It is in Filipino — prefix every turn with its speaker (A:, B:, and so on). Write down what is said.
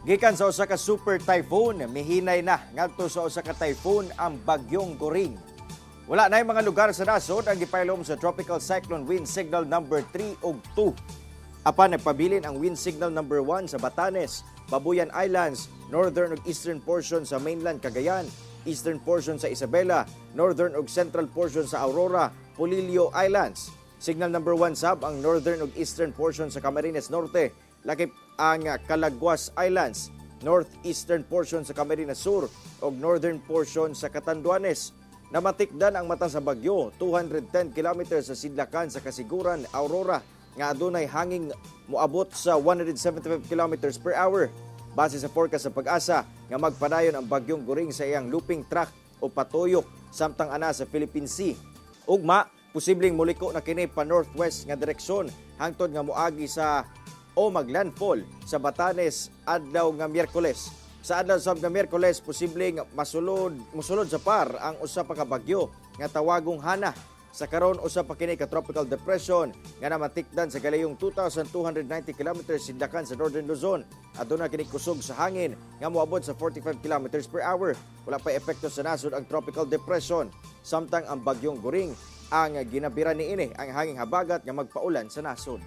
A: Gikan sa usa ka super typhoon, mihinay na ngadto sa usa ka typhoon ang bagyong Goring. Wala na mga lugar sa nasod ang gipailom sa Tropical Cyclone Wind Signal number 3 ug 2. Apan nagpabilin ang Wind Signal number 1 sa Batanes, Babuyan Islands, northern ug eastern portion sa mainland Cagayan, eastern portion sa Isabela, northern ug central portion sa Aurora, Polillo Islands. Signal number 1 sab ang northern ug eastern portion sa Camarines Norte, lakip ang Calaguas Islands, northeastern portion sa Camarines Sur ug northern portion sa Catanduanes. Namatikdan ang mata sa bagyo 210 km sa sidlakan sa Kasiguran, Aurora nga adunay hangin moabot sa 175 km per hour. Base sa forecast sa Pag-asa nga magpadayon ang bagyong Goring sa iyang looping track o patuyok samtang ana sa Philippine Sea. Ugma, posibleng muliko na kini pa northwest nga direksyon hangtod nga moagi sa o maglandfall sa Batanes adlaw nga Miyerkules. Sa adlaw sab nga Miyerkules, posibleng mosulod sa par ang usa pa ka bagyo nga tawagong Hana. Sa karon usa pa kini ka tropical depression nga namatikdan sa galayong 2,290 km sidlakan sa Northern Luzon. Aduna kini kusog sa hangin nga moabot sa 45 km per hour. Wala pa epekto sa nasod ang tropical depression. Samtang ang bagyong Goring ang ginabiran niini ang hanging habagat nga magpaulan sa nasod.